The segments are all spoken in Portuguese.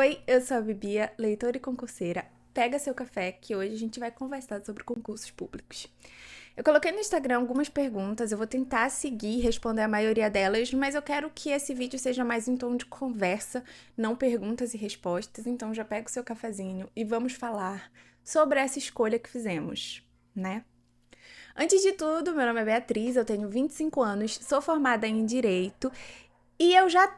Oi, eu sou a Bibia, leitora e concurseira. Pega seu café que hoje a gente vai conversar sobre concursos públicos. Eu coloquei no Instagram algumas perguntas, eu vou tentar seguir e responder a maioria delas, mas eu quero que esse vídeo seja mais em tom de conversa, não perguntas e respostas, então já pega o seu cafezinho e vamos falar sobre essa escolha que fizemos, né? Antes de tudo, meu nome é Beatriz, eu tenho 25 anos, sou formada em Direito e eu já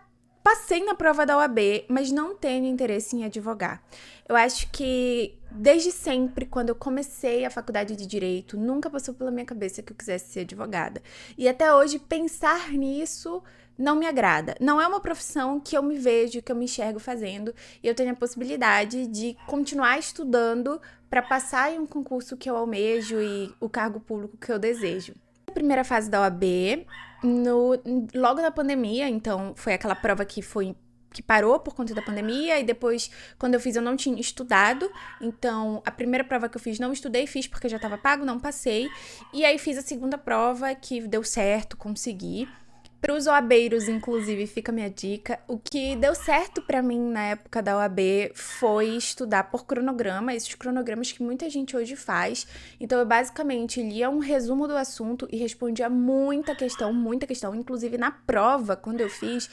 passei na prova da OAB, mas não tenho interesse em advogar. Eu acho que desde sempre, quando eu comecei a faculdade de Direito, nunca passou pela minha cabeça que eu quisesse ser advogada. E até hoje, pensar nisso não me agrada. Não é uma profissão que eu me vejo, que eu me enxergo fazendo. E eu tenho a possibilidade de continuar estudando para passar em um concurso que eu almejo e o cargo público que eu desejo. Na primeira fase da OAB, logo na pandemia, então foi aquela prova que parou por conta da pandemia, e depois, quando eu fiz, eu não tinha estudado, então a primeira prova que eu fiz, não estudei, fiz porque já estava pago, não passei, e aí fiz a segunda prova, que deu certo, consegui. Para os OABeiros, inclusive, fica a minha dica. O que deu certo para mim na época da OAB foi estudar por cronograma, esses cronogramas que muita gente hoje faz. Então, eu basicamente lia um resumo do assunto e respondia muita questão. Inclusive, na prova, quando eu fiz,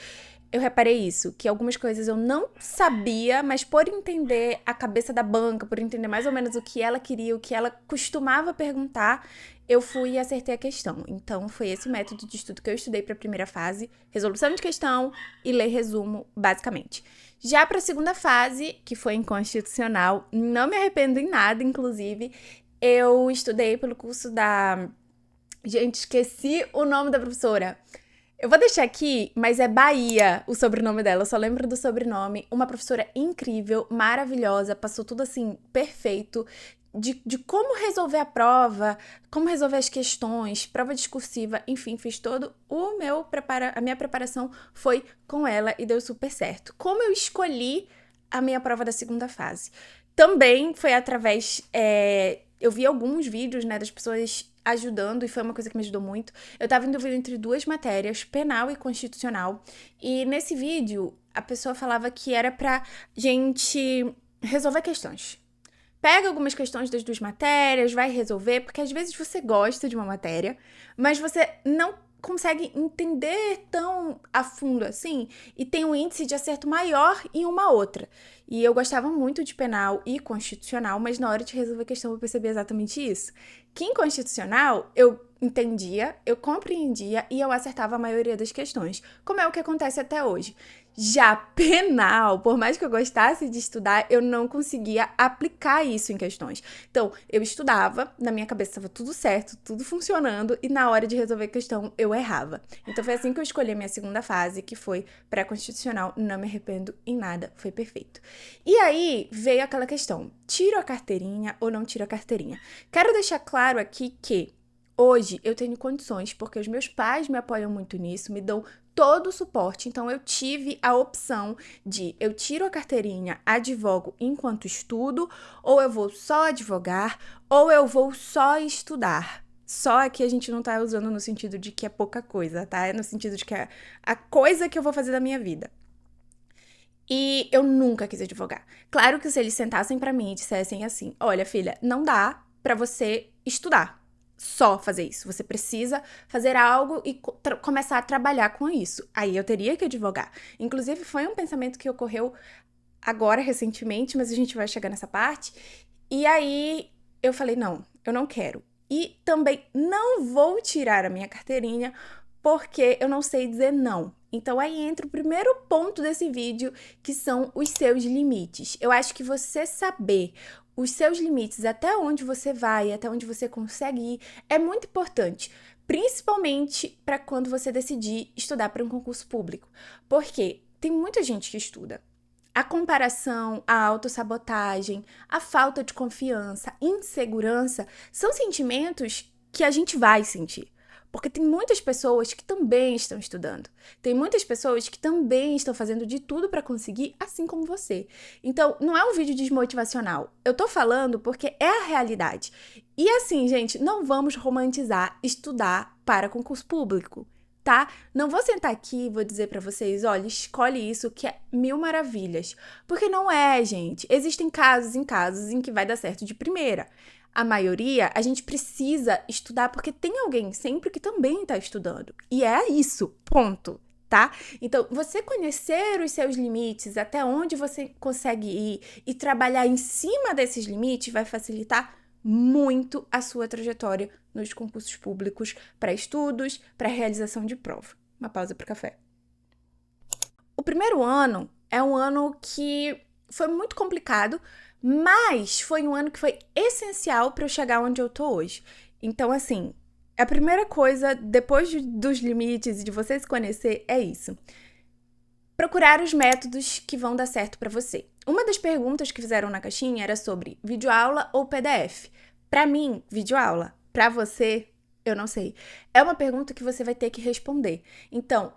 eu reparei isso, que algumas coisas eu não sabia, mas por entender a cabeça da banca, por entender mais ou menos o que ela queria, o que ela costumava perguntar, eu fui e acertei a questão. Então, foi esse o método de estudo que eu estudei para a primeira fase, resolução de questão e ler resumo, basicamente. Já para a segunda fase, que foi em constitucional, não me arrependo em nada, inclusive, eu estudei pelo curso da... Gente, esqueci o nome da professora. Eu vou deixar aqui, mas é Bahia o sobrenome dela, eu só lembro do sobrenome. Uma professora incrível, maravilhosa, passou tudo assim, perfeito, de como resolver a prova, como resolver as questões, prova discursiva, enfim, fiz todo a minha preparação foi com ela e deu super certo. Como eu escolhi a minha prova da segunda fase? Também foi através, eu vi alguns vídeos, né, das pessoas ajudando, e foi uma coisa que me ajudou muito. Eu tava em dúvida entre duas matérias, penal e constitucional, e nesse vídeo a pessoa falava que era pra gente resolver questões. Pega algumas questões das duas matérias, vai resolver, porque às vezes você gosta de uma matéria, mas você não consegue entender tão a fundo assim, e tem um índice de acerto maior em uma outra. E eu gostava muito de penal e constitucional, mas na hora de resolver a questão eu percebi exatamente isso. Que em constitucional eu entendia, eu compreendia e eu acertava a maioria das questões, como é o que acontece até hoje. Já penal, por mais que eu gostasse de estudar, eu não conseguia aplicar isso em questões. Então, eu estudava, na minha cabeça estava tudo certo, tudo funcionando, e na hora de resolver a questão, eu errava. Então, foi assim que eu escolhi a minha segunda fase, que foi pré-constitucional. Não me arrependo em nada, foi perfeito. E aí, veio aquela questão, tiro a carteirinha ou não tiro a carteirinha? Quero deixar claro aqui que hoje eu tenho condições, porque os meus pais me apoiam muito nisso, me dão todo o suporte. Então, eu tive a opção de eu tiro a carteirinha, advogo enquanto estudo, ou eu vou só advogar, ou eu vou só estudar. Só aqui a gente não tá usando no sentido de que é pouca coisa, tá? É no sentido de que é a coisa que eu vou fazer da minha vida. E eu nunca quis advogar. Claro que se eles sentassem pra mim e dissessem assim, olha, filha, não dá pra você estudar. Só fazer isso. Você precisa fazer algo e começar a trabalhar com isso. Aí eu teria que advogar. Inclusive, foi um pensamento que ocorreu agora, recentemente, mas a gente vai chegar nessa parte. E aí eu falei, não, eu não quero. E também não vou tirar a minha carteirinha porque eu não sei dizer não. Então aí entra o primeiro ponto desse vídeo, que são os seus limites. Eu acho que você saber os seus limites, até onde você vai, até onde você consegue ir, é muito importante, principalmente para quando você decidir estudar para um concurso público. Porque tem muita gente que estuda. A comparação, a autossabotagem, a falta de confiança, insegurança, são sentimentos que a gente vai sentir. Porque tem muitas pessoas que também estão estudando. Tem muitas pessoas que também estão fazendo de tudo para conseguir, assim como você. Então, não é um vídeo desmotivacional. Eu tô falando porque é a realidade. E assim, gente, não vamos romantizar estudar para concurso público. tá? Não vou sentar aqui e vou dizer pra vocês, olha, escolhe isso que é mil maravilhas. Porque não é, gente. Existem casos em que vai dar certo de primeira. A maioria, a gente precisa estudar porque tem alguém sempre que também tá estudando. E é isso, ponto, tá? Então, você conhecer os seus limites, até onde você consegue ir e trabalhar em cima desses limites vai facilitar muito a sua trajetória nos concursos públicos para estudos, para realização de prova. Uma pausa para café. O primeiro ano é um ano que foi muito complicado, mas foi um ano que foi essencial para eu chegar onde eu tô hoje. Então, assim, a primeira coisa, depois dos limites e de você se conhecer, é isso. Procurar os métodos que vão dar certo para você. Uma das perguntas que fizeram na caixinha era sobre videoaula ou PDF. Para mim, videoaula. Para você, eu não sei. É uma pergunta que você vai ter que responder. Então,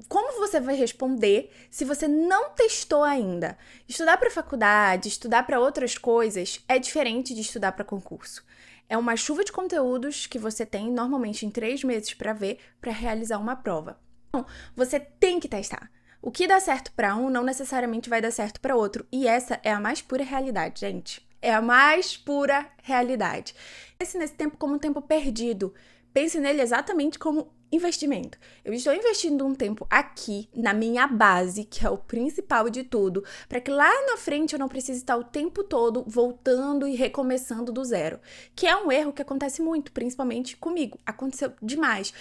como você vai responder se você não testou ainda? Estudar para faculdade, estudar para outras coisas é diferente de estudar para concurso. É uma chuva de conteúdos que você tem normalmente em 3 meses para ver para realizar uma prova. Então, você tem que testar. O que dá certo para um não necessariamente vai dar certo para outro. E essa é a mais pura realidade, gente. É a mais pura realidade. Pense nesse tempo como um tempo perdido. Pense nele exatamente como investimento. Eu estou investindo um tempo aqui na minha base, que é o principal de tudo, para que lá na frente eu não precise estar o tempo todo voltando e recomeçando do zero. Que é um erro que acontece muito, principalmente comigo. Aconteceu demais.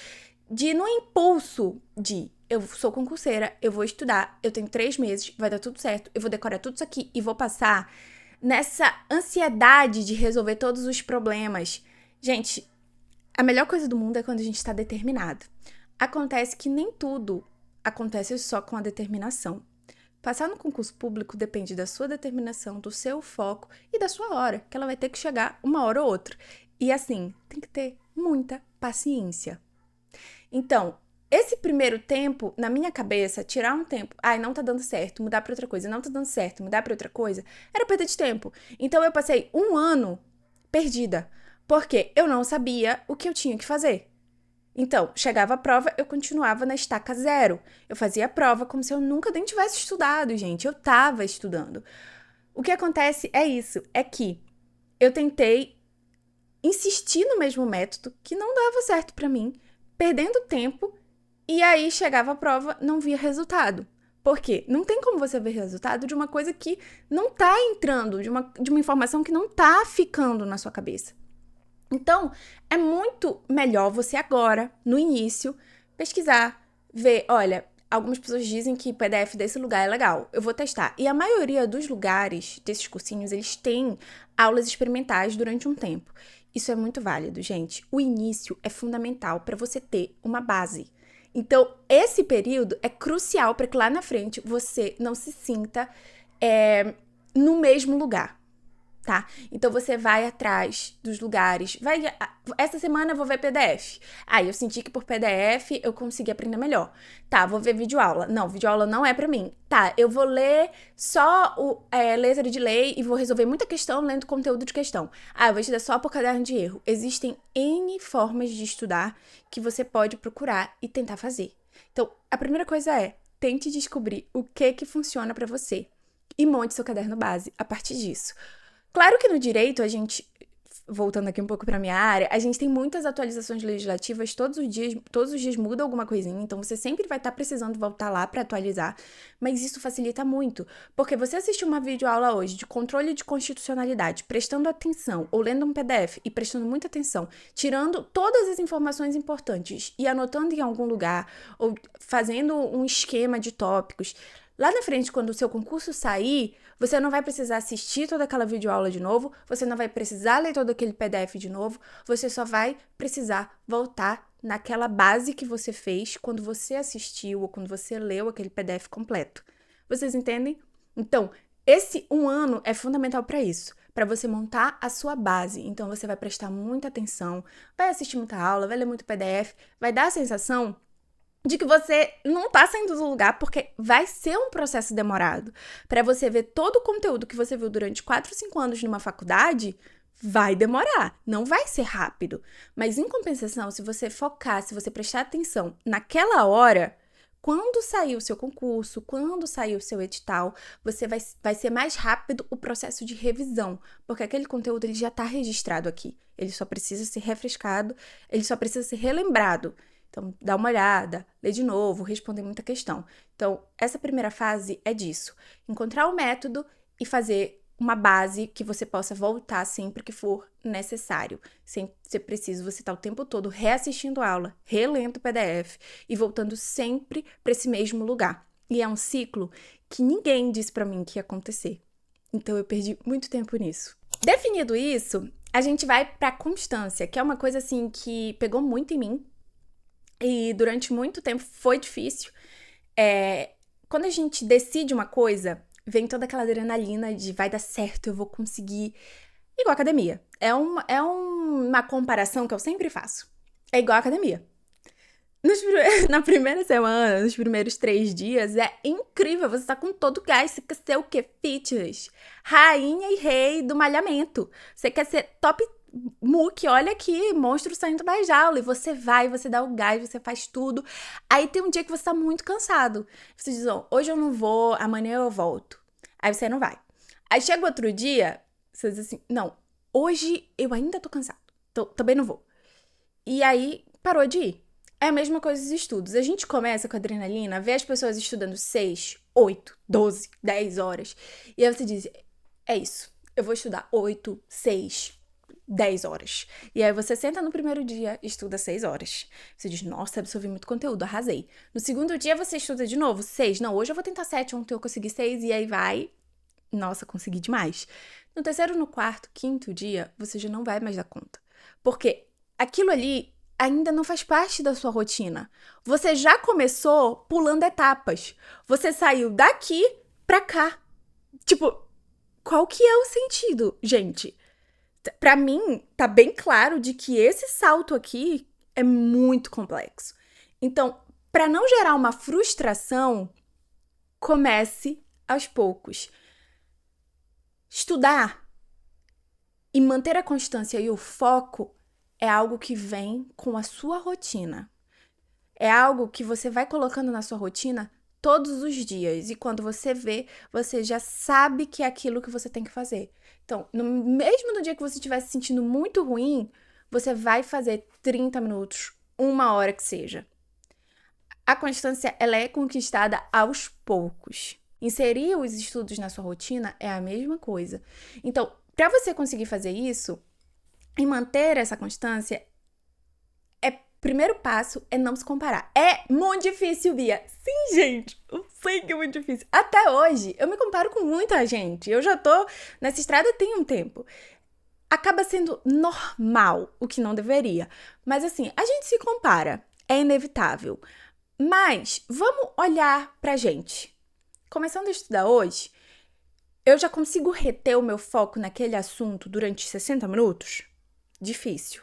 No impulso de eu sou concurseira, eu vou estudar, eu tenho 3 meses, vai dar tudo certo, eu vou decorar tudo isso aqui e vou passar nessa ansiedade de resolver todos os problemas. Gente, a melhor coisa do mundo é quando a gente está determinado. Acontece que nem tudo acontece só com a determinação. Passar no concurso público depende da sua determinação, do seu foco e da sua hora, que ela vai ter que chegar uma hora ou outra. E assim, tem que ter muita paciência. Então, esse primeiro tempo, na minha cabeça, tirar um tempo, não tá dando certo, mudar pra outra coisa, não tá dando certo, mudar pra outra coisa, era perda de tempo. Então, eu passei 1 ano perdida, porque eu não sabia o que eu tinha que fazer. Então, chegava a prova, eu continuava na estaca zero. Eu fazia a prova como se eu nunca nem tivesse estudado, gente. Eu tava estudando. O que acontece é isso, é que eu tentei insistir no mesmo método que não dava certo pra mim, perdendo tempo, e aí chegava a prova, não via resultado. Por quê? Não tem como você ver resultado de uma coisa que não tá entrando, de uma informação que não tá ficando na sua cabeça. Então, é muito melhor você agora, no início, pesquisar, ver, olha, algumas pessoas dizem que PDF desse lugar é legal, eu vou testar. E a maioria dos lugares, desses cursinhos, eles têm aulas experimentais durante um tempo. Isso é muito válido, gente. O início é fundamental para você ter uma base. Então, esse período é crucial para que lá na frente você não se sinta no mesmo lugar, tá? Então, você vai atrás dos lugares. Essa semana eu vou ver PDF. Eu senti que por PDF eu consegui aprender melhor. Tá, vou ver videoaula. Não, videoaula não é pra mim. Tá, eu vou ler só letra de lei e vou resolver muita questão lendo conteúdo de questão. Eu vou estudar só por caderno de erro. Existem N formas de estudar que você pode procurar e tentar fazer. Então, a primeira coisa é, tente descobrir o que funciona pra você e monte seu caderno base a partir disso. Claro que no direito, a gente, voltando aqui um pouco para minha área, a gente tem muitas atualizações legislativas todos os dias muda alguma coisinha, então você sempre vai estar precisando voltar lá para atualizar, mas isso facilita muito, porque você assistir uma videoaula hoje de controle de constitucionalidade, prestando atenção, ou lendo um PDF e prestando muita atenção, tirando todas as informações importantes e anotando em algum lugar, ou fazendo um esquema de tópicos. Lá na frente, quando o seu concurso sair, você não vai precisar assistir toda aquela videoaula de novo, você não vai precisar ler todo aquele PDF de novo, você só vai precisar voltar naquela base que você fez quando você assistiu ou quando você leu aquele PDF completo. Vocês entendem? Então, esse 1 ano é fundamental para isso, para você montar a sua base. Então, você vai prestar muita atenção, vai assistir muita aula, vai ler muito PDF, vai dar a sensação de que você não tá saindo do lugar, porque vai ser um processo demorado. Para você ver todo o conteúdo que você viu durante 4, 5 anos numa faculdade, vai demorar, não vai ser rápido. Mas em compensação, se você focar, se você prestar atenção naquela hora, quando sair o seu concurso, quando sair o seu edital, vai ser mais rápido o processo de revisão, porque aquele conteúdo ele já está registrado aqui. Ele só precisa ser refrescado, ele só precisa ser relembrado. Então, dá uma olhada, lê de novo, responder muita questão. Então, essa primeira fase é disso. Encontrar o método e fazer uma base que você possa voltar sempre que for necessário. Sem ser preciso você estar o tempo todo reassistindo a aula, relendo o PDF e voltando sempre para esse mesmo lugar. E é um ciclo que ninguém disse para mim que ia acontecer. Então eu perdi muito tempo nisso. Definido isso, a gente vai para constância, que é uma coisa assim que pegou muito em mim e durante muito tempo foi difícil. Quando a gente decide uma coisa, vem toda aquela adrenalina de vai dar certo, eu vou conseguir. Igual academia. É uma comparação que eu sempre faço. É igual academia. Na primeira semana, nos primeiros 3 dias, é incrível. Você tá com todo o gás. Você quer ser o quê? Fitness. Rainha e rei do malhamento. Você quer ser top muque, olha aqui, monstro saindo da jaula. E você vai, você dá o gás, você faz tudo. Aí tem um dia que você tá muito cansado. Você diz, oh, hoje eu não vou, amanhã eu volto. Aí você não vai. Aí chega o outro dia, você diz assim, não, hoje eu ainda tô cansado. Também não vou. E aí parou de ir. É a mesma coisa dos estudos. A gente começa com adrenalina, vê as pessoas estudando 6, 8, 12, 10 horas. E aí você diz, é isso, eu vou estudar 8, 6, 10 horas. E aí você senta no primeiro dia e estuda 6 horas. Você diz, nossa, absorvi muito conteúdo, arrasei. No segundo dia você estuda de novo, 6. Não, hoje eu vou tentar 7, ontem eu consegui 6. E aí vai, nossa, consegui demais. No terceiro, no quarto, quinto dia, você já não vai mais dar conta. Porque aquilo ali ainda não faz parte da sua rotina. Você já começou pulando etapas. Você saiu daqui pra cá. Tipo, qual que é o sentido, gente? Pra mim, tá bem claro de que esse salto aqui é muito complexo. Então, pra não gerar uma frustração, comece aos poucos. Estudar e manter a constância e o foco é algo que vem com a sua rotina. É algo que você vai colocando na sua rotina todos os dias. E quando você vê, você já sabe que é aquilo que você tem que fazer. Então, mesmo no dia que você estiver se sentindo muito ruim, você vai fazer 30 minutos, 1 hora que seja. A constância, ela é conquistada aos poucos. Inserir os estudos na sua rotina é a mesma coisa. Então, para você conseguir fazer isso e manter essa constância, primeiro passo é não se comparar. É muito difícil, Bia. Sim, gente, eu sei que é muito difícil. Até hoje, eu me comparo com muita gente. Eu já tô nessa estrada tem um tempo. Acaba sendo normal, o que não deveria. Mas assim, a gente se compara. É inevitável. Mas vamos olhar pra gente. Começando a estudar hoje, eu já consigo reter o meu foco naquele assunto durante 60 minutos? Difícil.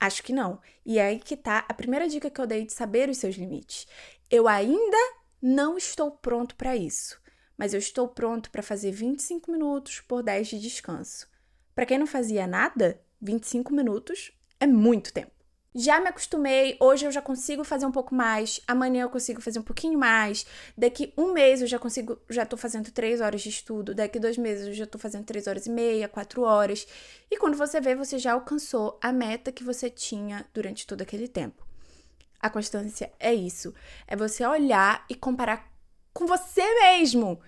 Acho que não. E é aí que tá a primeira dica que eu dei de saber os seus limites. Eu ainda não estou pronto para isso, mas eu estou pronto para fazer 25 minutos por 10 de descanso. Para quem não fazia nada, 25 minutos é muito tempo. Já me acostumei, hoje eu já consigo fazer um pouco mais, amanhã eu consigo fazer um pouquinho mais, daqui 1 mês eu já tô fazendo 3 horas de estudo, daqui 2 meses eu já tô fazendo 3 horas e meia, 4 horas, e quando você vê, você já alcançou a meta que você tinha durante todo aquele tempo. A constância é isso, é você olhar e comparar com você mesmo.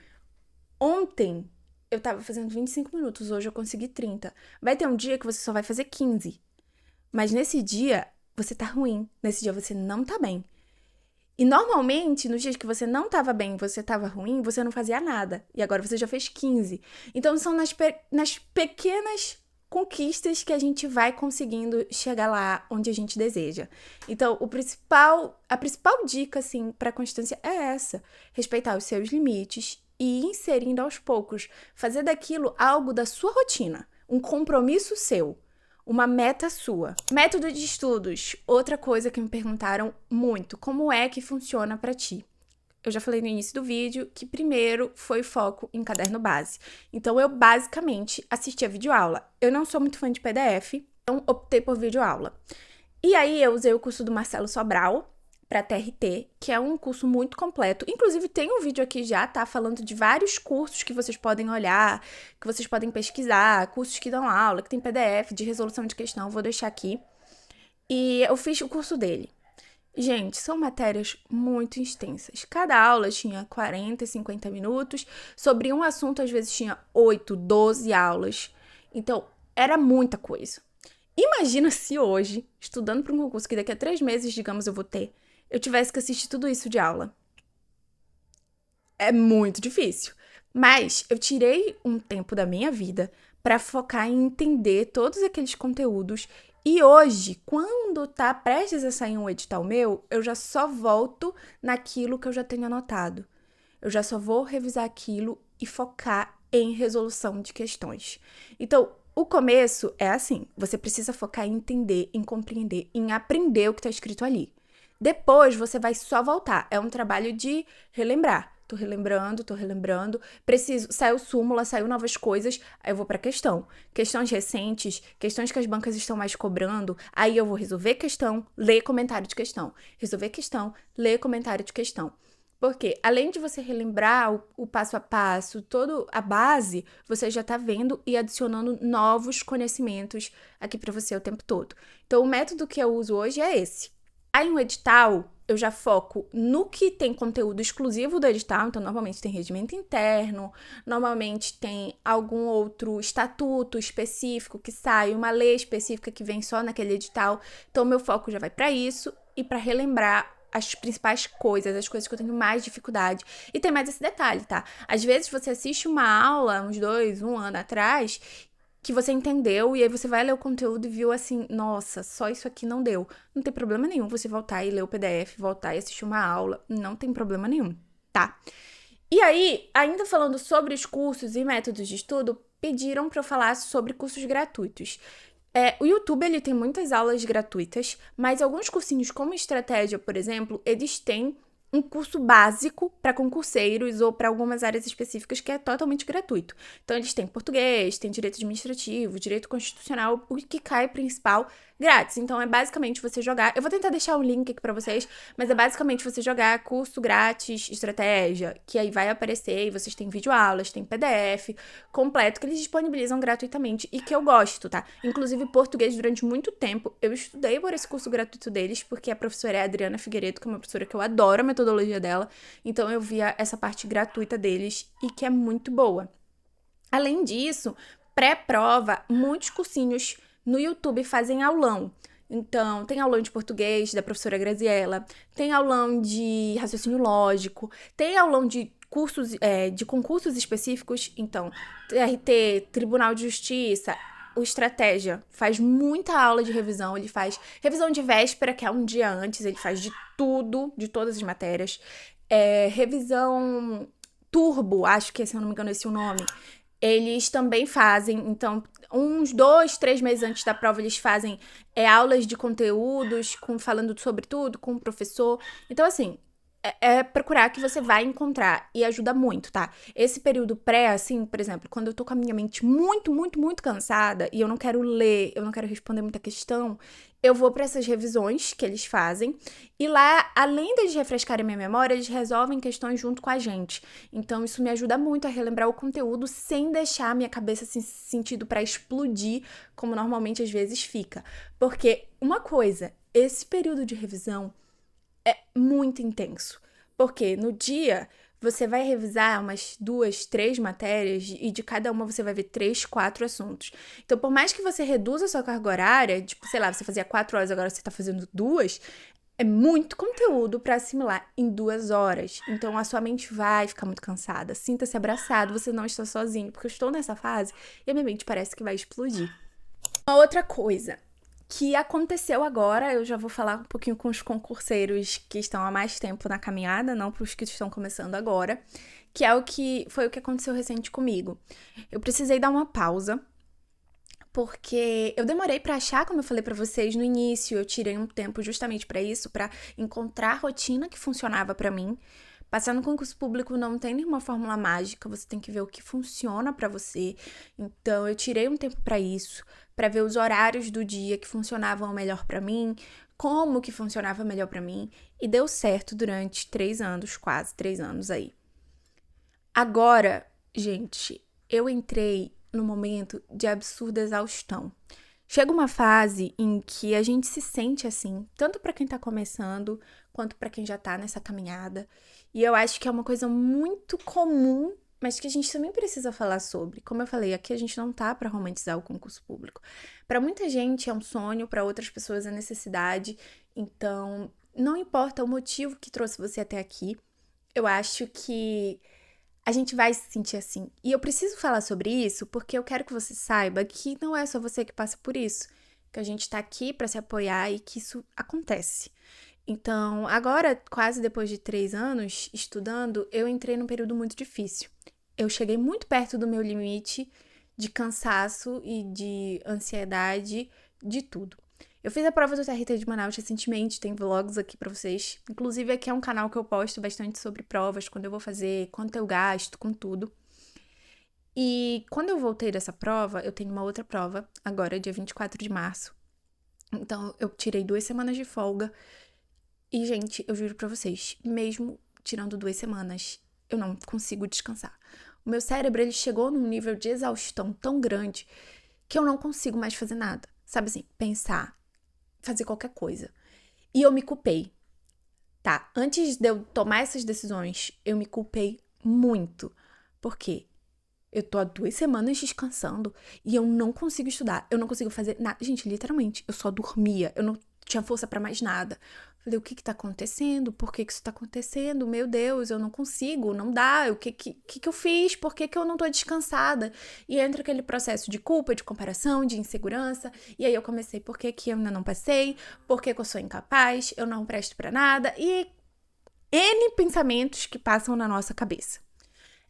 Ontem eu tava fazendo 25 minutos, hoje eu consegui 30. Vai ter um dia que você só vai fazer 15. Mas nesse dia, você tá ruim. Nesse dia, você não tá bem. E normalmente, nos dias que você não tava bem, você tava ruim, você não fazia nada. E agora você já fez 15. Então, são nas pequenas conquistas que a gente vai conseguindo chegar lá onde a gente deseja. Então, a principal dica, assim, pra constância é essa. Respeitar os seus limites e ir inserindo aos poucos. Fazer daquilo algo da sua rotina. Um compromisso seu. Uma meta sua. Método de estudos. Outra coisa que me perguntaram muito. Como é que funciona pra ti? eu já falei no início do vídeo que primeiro foi foco em caderno base. Então, eu basicamente assistia videoaula. Eu não sou muito fã de PDF, então optei por videoaula. E aí, eu usei o curso do Marcelo Sobral para TRT, que é um curso muito completo. Inclusive, tem um vídeo aqui já, tá? Falando de vários cursos que vocês podem olhar, que vocês podem pesquisar, cursos que dão aula, que tem PDF de resolução de questão, vou deixar aqui. E eu fiz o curso dele. Gente, são matérias muito extensas. Cada aula tinha 40, 50 minutos. Sobre um assunto, às vezes, tinha 8, 12 aulas. Então, era muita coisa. Imagina se hoje, estudando para um concurso que daqui a 3 meses, digamos, eu vou ter, eu tivesse que assistir tudo isso de aula. É muito difícil. Mas eu tirei um tempo da minha vida para focar em entender todos aqueles conteúdos. E hoje, quando tá prestes a sair um edital meu, eu já só volto naquilo que eu já tenho anotado. Eu já só vou revisar aquilo e focar em resolução de questões. Então, o começo é assim, você precisa focar em entender, em compreender, em aprender o que está escrito ali. Depois, você vai só voltar. É um trabalho de relembrar. Tô relembrando. Saiu súmula, saiu novas coisas, aí eu vou pra questão. Questões recentes, questões que as bancas estão mais cobrando, aí eu vou resolver questão, ler comentário de questão. Resolver questão, ler comentário de questão. Porque, além de você relembrar o passo a passo, toda a base, você já tá vendo e adicionando novos conhecimentos aqui pra você o tempo todo. Então, o método que eu uso hoje é esse. Aí, no edital, eu já foco no que tem conteúdo exclusivo do edital, então normalmente tem regimento interno, normalmente tem algum outro estatuto específico que sai, uma lei específica que vem só naquele edital. Então, meu foco já vai para isso e para relembrar as principais coisas, as coisas que eu tenho mais dificuldade. E tem mais esse detalhe, tá? Às vezes você assiste uma aula, um ano atrás, que você entendeu, e aí você vai ler o conteúdo e viu assim, nossa, só isso aqui não deu. Não tem problema nenhum você voltar e ler o PDF, voltar e assistir uma aula, não tem problema nenhum, tá? E aí, ainda falando sobre os cursos e métodos de estudo, pediram para eu falar sobre cursos gratuitos. O YouTube, ele tem muitas aulas gratuitas, mas alguns cursinhos como Estratégia, por exemplo, eles têm um curso básico para concurseiros ou para algumas áreas específicas que é totalmente gratuito. Então, eles têm português, têm direito administrativo, direito constitucional, o que cai principal grátis. Então, é basicamente você jogar... Eu vou tentar deixar um link aqui para vocês, mas é basicamente você jogar curso grátis, estratégia, que aí vai aparecer e vocês têm videoaulas, tem PDF completo, que eles disponibilizam gratuitamente e que eu gosto, tá? Inclusive, português, durante muito tempo, eu estudei por esse curso gratuito deles, porque a professora é a Adriana Figueiredo, que é uma professora que eu adoro a metodologia dela, então eu via essa parte gratuita deles e que é muito boa. Além disso, pré-prova, muitos cursinhos no YouTube fazem aulão. Então, tem aulão de português da professora Graziella, tem aulão de raciocínio lógico, tem aulão de cursos, de concursos específicos. Então, TRT, Tribunal de Justiça, o Estratégia faz muita aula de revisão. Ele faz revisão de véspera, que é um dia antes, ele faz de tudo, de todas as matérias. Revisão turbo, acho que, se eu não me engano, esse é o nome. Eles também fazem, então, uns 2, 3 meses antes da prova, eles fazem aulas de conteúdos, falando sobre tudo, com o professor. Então, assim, é procurar que você vai encontrar e ajuda muito, tá? Esse período pré, assim, por exemplo, quando eu tô com a minha mente muito, muito, muito cansada e eu não quero ler, eu não quero responder muita questão, eu vou para essas revisões que eles fazem e lá, além de refrescarem a minha memória, eles resolvem questões junto com a gente. Então, isso me ajuda muito a relembrar o conteúdo sem deixar a minha cabeça assim, sentido para explodir, como normalmente às vezes fica. Porque uma coisa, esse período de revisão é muito intenso, porque no dia você vai revisar umas 2, 3 matérias e de cada uma você vai ver 3, 4 assuntos. Então, por mais que você reduza a sua carga horária, tipo, sei lá, você fazia 4 horas, agora você tá fazendo 2, é muito conteúdo para assimilar em 2 horas. Então, a sua mente vai ficar muito cansada. Sinta-se abraçado, você não está sozinho, porque eu estou nessa fase e a minha mente parece que vai explodir. Uma outra coisa que aconteceu agora, eu já vou falar um pouquinho com os concurseiros que estão há mais tempo na caminhada, não para os que estão começando agora, que foi o que aconteceu recente comigo. Eu precisei dar uma pausa, porque eu demorei para achar, como eu falei para vocês no início, eu tirei um tempo justamente para isso, para encontrar a rotina que funcionava para mim, Passar no concurso público não tem nenhuma fórmula mágica, você tem que ver o que funciona pra você. Então, eu tirei um tempo pra isso, pra ver os horários do dia que funcionavam melhor pra mim, como que funcionava melhor pra mim, e deu certo durante 3 anos, quase 3 anos aí. Agora, gente, eu entrei no momento de absurda exaustão. Chega uma fase em que a gente se sente assim, tanto pra quem tá começando, quanto pra quem já tá nessa caminhada. E eu acho que é uma coisa muito comum, mas que a gente também precisa falar sobre. Como eu falei, aqui a gente não tá pra romantizar o concurso público. Pra muita gente é um sonho, pra outras pessoas é necessidade. Então, não importa o motivo que trouxe você até aqui, eu acho que a gente vai se sentir assim. E eu preciso falar sobre isso porque eu quero que você saiba que não é só você que passa por isso, que a gente tá aqui pra se apoiar e que isso acontece. Então, agora, quase depois de 3 anos estudando, eu entrei num período muito difícil. Eu cheguei muito perto do meu limite de cansaço e de ansiedade, de tudo. Eu fiz a prova do TRT de Manaus recentemente, tem vlogs aqui pra vocês. Inclusive, aqui é um canal que eu posto bastante sobre provas, quando eu vou fazer, quanto eu gasto, com tudo. E quando eu voltei dessa prova, eu tenho uma outra prova, agora, dia 24 de março. Então, eu tirei 2 semanas de folga. E, gente, eu juro pra vocês, mesmo tirando 2 semanas, eu não consigo descansar. O meu cérebro, ele chegou num nível de exaustão tão grande que eu não consigo mais fazer nada. Sabe assim, pensar, fazer qualquer coisa. E eu me culpei, tá? Antes de eu tomar essas decisões, eu me culpei muito. Por quê? Eu tô há 2 semanas descansando e eu não consigo estudar. Eu não consigo fazer nada. Gente, literalmente, eu só dormia. Eu não tinha força pra mais nada. Falei, o que que tá acontecendo? Por que que isso tá acontecendo? Meu Deus, eu não consigo, não dá. O que eu fiz? Por que que eu não tô descansada? E entra aquele processo de culpa, de comparação, de insegurança. E aí eu comecei, por que que eu ainda não passei? Por que que eu sou incapaz? Eu não presto pra nada. E N pensamentos que passam na nossa cabeça.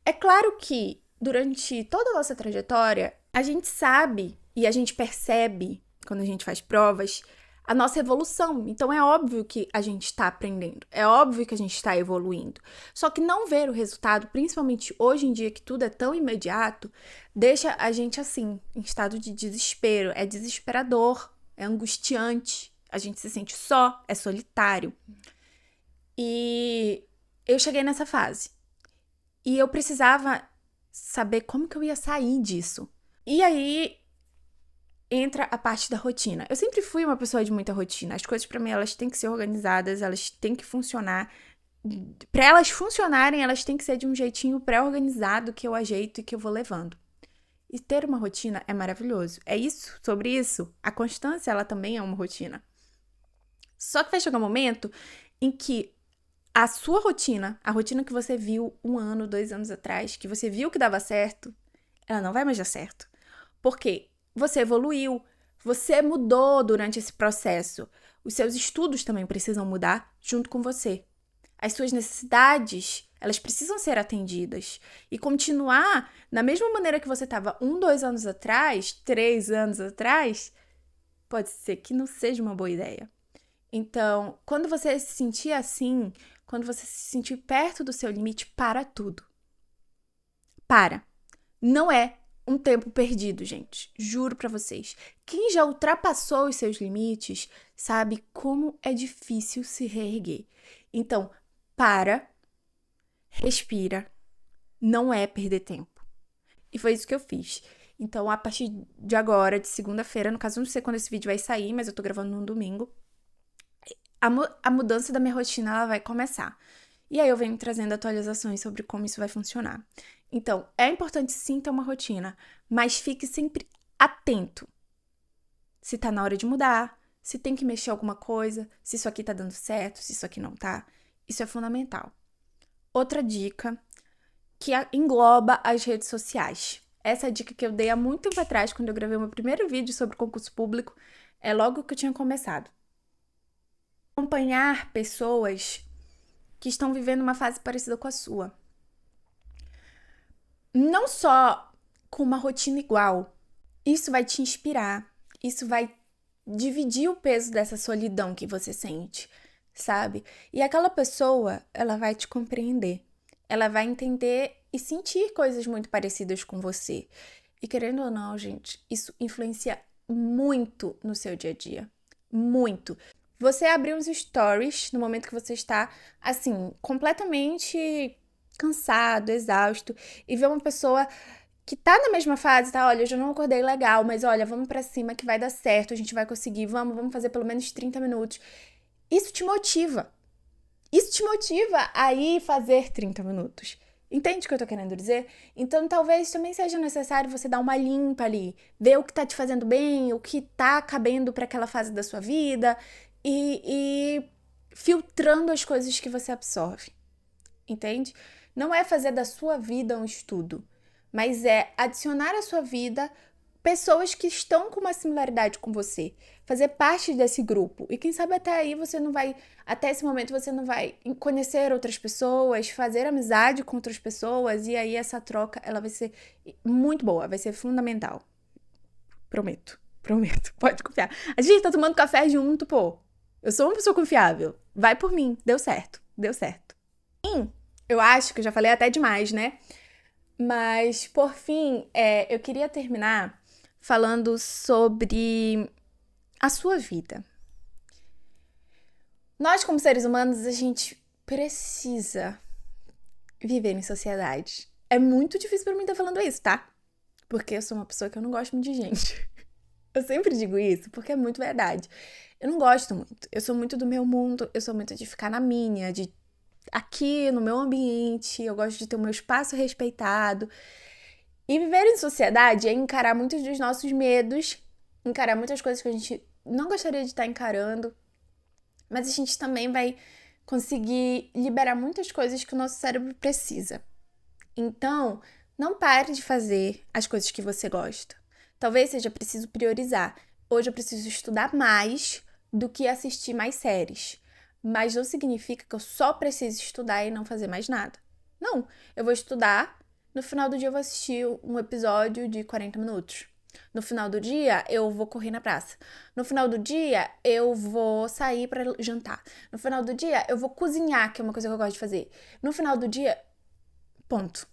É claro que durante toda a nossa trajetória, a gente sabe e a gente percebe, quando a gente faz provas, a nossa evolução. Então é óbvio que a gente está aprendendo, é óbvio que a gente está evoluindo. Só que não ver o resultado, principalmente hoje em dia que tudo é tão imediato, deixa a gente assim, em estado de desespero. É desesperador, é angustiante, a gente se sente só, é solitário. E eu cheguei nessa fase. E eu precisava saber como que eu ia sair disso. E aí entra a parte da rotina. Eu sempre fui uma pessoa de muita rotina. As coisas pra mim, elas têm que ser organizadas, elas têm que funcionar. Pra elas funcionarem, elas têm que ser de um jeitinho pré-organizado que eu ajeito e que eu vou levando. E ter uma rotina é maravilhoso. É isso, sobre isso. A constância, ela também é uma rotina. Só que vai chegar um momento em que a sua rotina, a rotina que você viu 1 ano, 2 anos atrás, que você viu que dava certo, ela não vai mais dar certo. Por quê? Você evoluiu, você mudou durante esse processo. Os seus estudos também precisam mudar junto com você. As suas necessidades, elas precisam ser atendidas. E continuar da mesma maneira que você estava 1, 2 anos atrás, 3 anos atrás, pode ser que não seja uma boa ideia. Então, quando você se sentir assim, quando você se sentir perto do seu limite, para tudo. Para. Não é um tempo perdido, gente. Juro pra vocês. Quem já ultrapassou os seus limites sabe como é difícil se reerguer. Então, para, respira. Não é perder tempo. E foi isso que eu fiz. Então, a partir de agora, de segunda-feira, no caso, não sei quando esse vídeo vai sair, mas eu tô gravando no domingo, a mudança da minha rotina, ela vai começar. E aí eu venho trazendo atualizações sobre como isso vai funcionar. Então, é importante sim ter uma rotina, mas fique sempre atento. Se tá na hora de mudar, se tem que mexer alguma coisa, se isso aqui tá dando certo, se isso aqui não tá. Isso é fundamental. Outra dica que engloba as redes sociais. Essa é a dica que eu dei há muito tempo atrás, quando eu gravei o meu primeiro vídeo sobre concurso público, é logo que eu tinha começado. Acompanhar pessoas que estão vivendo uma fase parecida com a sua. Não só com uma rotina igual. Isso vai te inspirar. Isso vai dividir o peso dessa solidão que você sente. sabe? E aquela pessoa, ela vai te compreender. Ela vai entender e sentir coisas muito parecidas com você. E querendo ou não, gente, isso influencia muito no seu dia a dia. Muito. Você abrir uns stories no momento que você está, assim, completamente cansado, exausto, e ver uma pessoa que tá na mesma fase, tá? Olha, eu já não acordei legal, mas olha, vamos pra cima que vai dar certo, a gente vai conseguir, vamos fazer pelo menos 30 minutos. Isso te motiva. Isso te motiva a ir fazer 30 minutos. Entende o que eu tô querendo dizer? Então, talvez também seja necessário você dar uma limpa ali, ver o que tá te fazendo bem, o que tá cabendo para aquela fase da sua vida e filtrando as coisas que você absorve. Entende? Não é fazer da sua vida um estudo, mas é adicionar à sua vida pessoas que estão com uma similaridade com você, fazer parte desse grupo. E quem sabe até aí você não vai, até esse momento você não vai conhecer outras pessoas, fazer amizade com outras pessoas, e aí essa troca, ela vai ser muito boa, vai ser fundamental. Prometo, prometo, pode confiar. A gente tá tomando café junto, pô. Eu sou uma pessoa confiável. Vai por mim, deu certo, deu certo. Eu acho que eu já falei até demais, né? Mas, por fim, eu queria terminar falando sobre a sua vida. Nós, como seres humanos, a gente precisa viver em sociedade. É muito difícil pra mim estar falando isso, tá? Porque eu sou uma pessoa que eu não gosto muito de gente. Eu sempre digo isso porque é muito verdade. Eu não gosto muito. Eu sou muito do meu mundo, eu sou muito de ficar na minha, de aqui no meu ambiente, eu gosto de ter o meu espaço respeitado. E viver em sociedade é encarar muitos dos nossos medos, encarar muitas coisas que a gente não gostaria de estar encarando, mas a gente também vai conseguir liberar muitas coisas que o nosso cérebro precisa. Então, não pare de fazer as coisas que você gosta. Talvez seja preciso priorizar. Hoje eu preciso estudar mais do que assistir mais séries. Mas não significa que eu só preciso estudar e não fazer mais nada. Não, eu vou estudar, no final do dia eu vou assistir um episódio de 40 minutos. No final do dia, eu vou correr na praça. No final do dia, eu vou sair para jantar. No final do dia, eu vou cozinhar, que é uma coisa que eu gosto de fazer. No final do dia, ponto.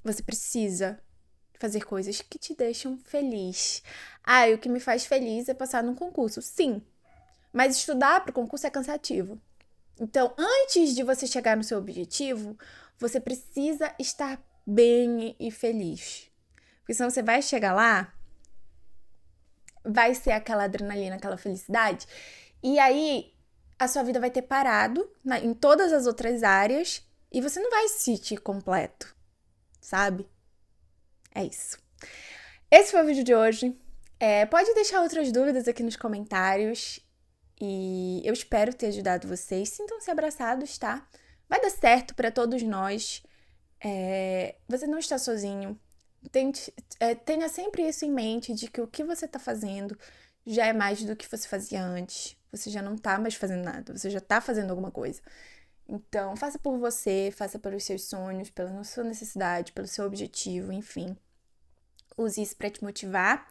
Você precisa fazer coisas que te deixam feliz. Ah, e o que me faz feliz é passar num concurso. Sim, mas estudar para o concurso é cansativo. Então, antes de você chegar no seu objetivo, você precisa estar bem e feliz. Porque senão você vai chegar lá, vai ser aquela adrenalina, aquela felicidade, e aí a sua vida vai ter parado em todas as outras áreas e você não vai se sentir completo, sabe? É isso. Esse foi o vídeo de hoje. Pode deixar outras dúvidas aqui nos comentários. E eu espero ter ajudado vocês. Sintam-se abraçados, tá? Vai dar certo para todos nós. Você não está sozinho. Tenha sempre isso em mente, de que o que você está fazendo já é mais do que você fazia antes. Você já não está mais fazendo nada. Você já está fazendo alguma coisa. Então, faça por você, faça pelos seus sonhos, pela sua necessidade, pelo seu objetivo, enfim. Use isso para te motivar.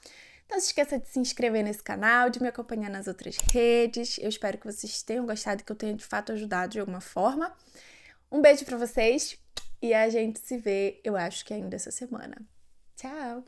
Não se esqueça de se inscrever nesse canal, de me acompanhar nas outras redes. Eu espero que vocês tenham gostado, que eu tenha de fato ajudado de alguma forma. Um beijo para vocês e a gente se vê, eu acho que ainda essa semana. Tchau!